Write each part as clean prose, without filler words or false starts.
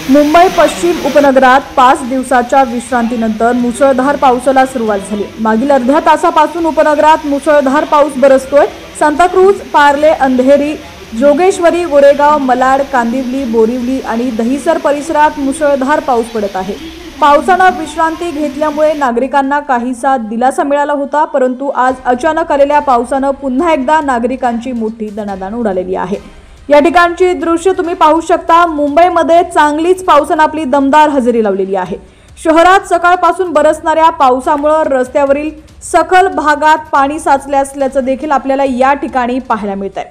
मुंबई पश्चिम उपनगरात 5 दिवसाच्या विश्रांतीनंतर मुसळधार पावसाला सुरुवात झाली। मागील अर्ध्या तासापासून उपनगरात मुसळधार पाऊस बरसतोय। सांताक्रूज, पार्ले, अंधेरी, जोगेश्वरी, गोरेगाव, मलाड, कांदिवली, बोरिवली आणि दहिसर परिसरात मुसळधार पाऊस पडत आहे। पावसानं विश्रांती घेतल्यामुळे नागरिकांना काहीसा दिलासा मिळाला होता, परंतु आज अचानक आलेल्या पावसानं पुन्हा एकदा नागरिकांची मोठी दणादण उडालेली आहे। या ठिकाणची दृश्य तुम्ही पाहू शकता। मुंबईमध्ये चांगलीच पावसानं आपली दमदार हजेरी लावलेली आहे। शहरात सकाळपासून बरसणाऱ्या पावसामुळे रस्त्यावरील सखल भागात पाणी साचले असल्याचं देखील आपल्याला या ठिकाणी पाहायला मिळतंय।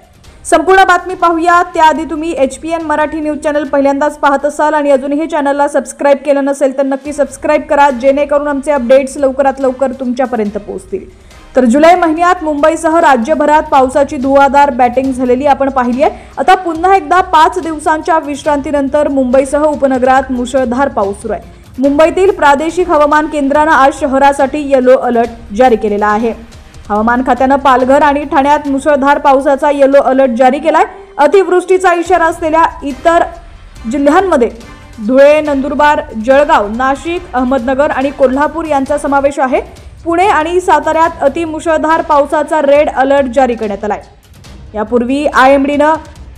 संपूर्ण बातमी पाहूया त्याआधी तुम्ही HPN मराठी न्यूज चॅनल पहिल्यांदाच पाहत असाल आणि अजूनही चॅनलला सबस्क्राइब केलं नसेल तर नक्की सबस्क्राइब करा, जेणेकरून आमचे अपडेट्स लवकरात लवकर तुमच्यापर्यंत पोहोचतील। तर जुलै महिन्यात मुंबईसह राज्यभरात पावसाची धुवाधार बॅटिंग झालेली आपण पाहिली आहे। आता पुन्हा एकदा 5 दिवसांच्या विश्रांतीनंतर मुंबईसह उपनगरात मुसळधार पाऊस सुरू आहे। मुंबईतील प्रादेशिक हवामान केंद्राने आज शहरासाठी येलो अलर्ट जारी केलेला आहे। हवामान खात्याने पालघर आणि ठाण्यात मुसळधार पावसाचा येलो अलर्ट जारी केलाय। अतिवृष्टीचा इशारा असलेल्या इतर जिल्ह्यांमध्ये धुळे, नंदुरबार, जळगाव, नाशिक, अहमदनगर आणि कोल्हापूर यांचा समावेश आहे। पुणे आणि साताऱ्यात अतिमुसळधार पावसाचा रेड अलर्ट जारी करण्यात आलाय। यापूर्वी IMDने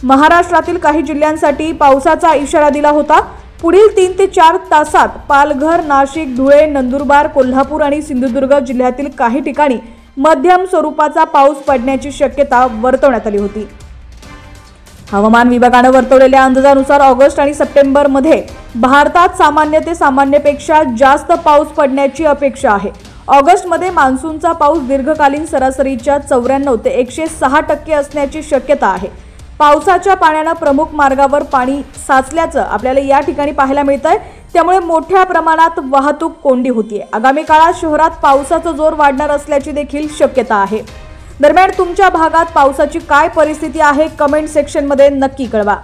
महाराष्ट्रातील काही जिल्ह्यांसाठी पावसाचा इशारा दिला होता। पुढील 3 ते 4 तासात पालघर, नाशिक, धुळे, नंदुरबार, कोल्हापूर आणि सिंधुदुर्ग जिल्ह्यातील काही ठिकाणी मध्यम स्वरूपाचा पाऊस पडण्याची शक्यता वर्तवण्यात आली होती। हवामान विभागाने वर्तवलेल्या अंदाजानुसार ऑगस्ट आणि सप्टेंबरमध्ये भारतात सामान्य ते सामान्यपेक्षा जास्त पाऊस पडण्याची अपेक्षा आहे। ऑगस्टमध्ये मान्सूनचा पाऊस दीर्घकालीन सरासरीच्या 94 ते 106% असण्याची शक्यता आहे। पावसाच्या पाण्याने प्रमुख मार्गावर पाणी साचल्याचं आपल्याला या ठिकाणी पाहायला मिळतंय, त्यामुळे मोठ्या प्रमाणात वाहतूक कोंडी होतीये। आगामी काळात शहरात पावसाचा जोर वाढणार असल्याची देखील शक्यता आहे। दरम्यान तुमच्या भागात पावसाची काय परिस्थिती आहे कमेंट सेक्शनमध्ये नक्की कळवा।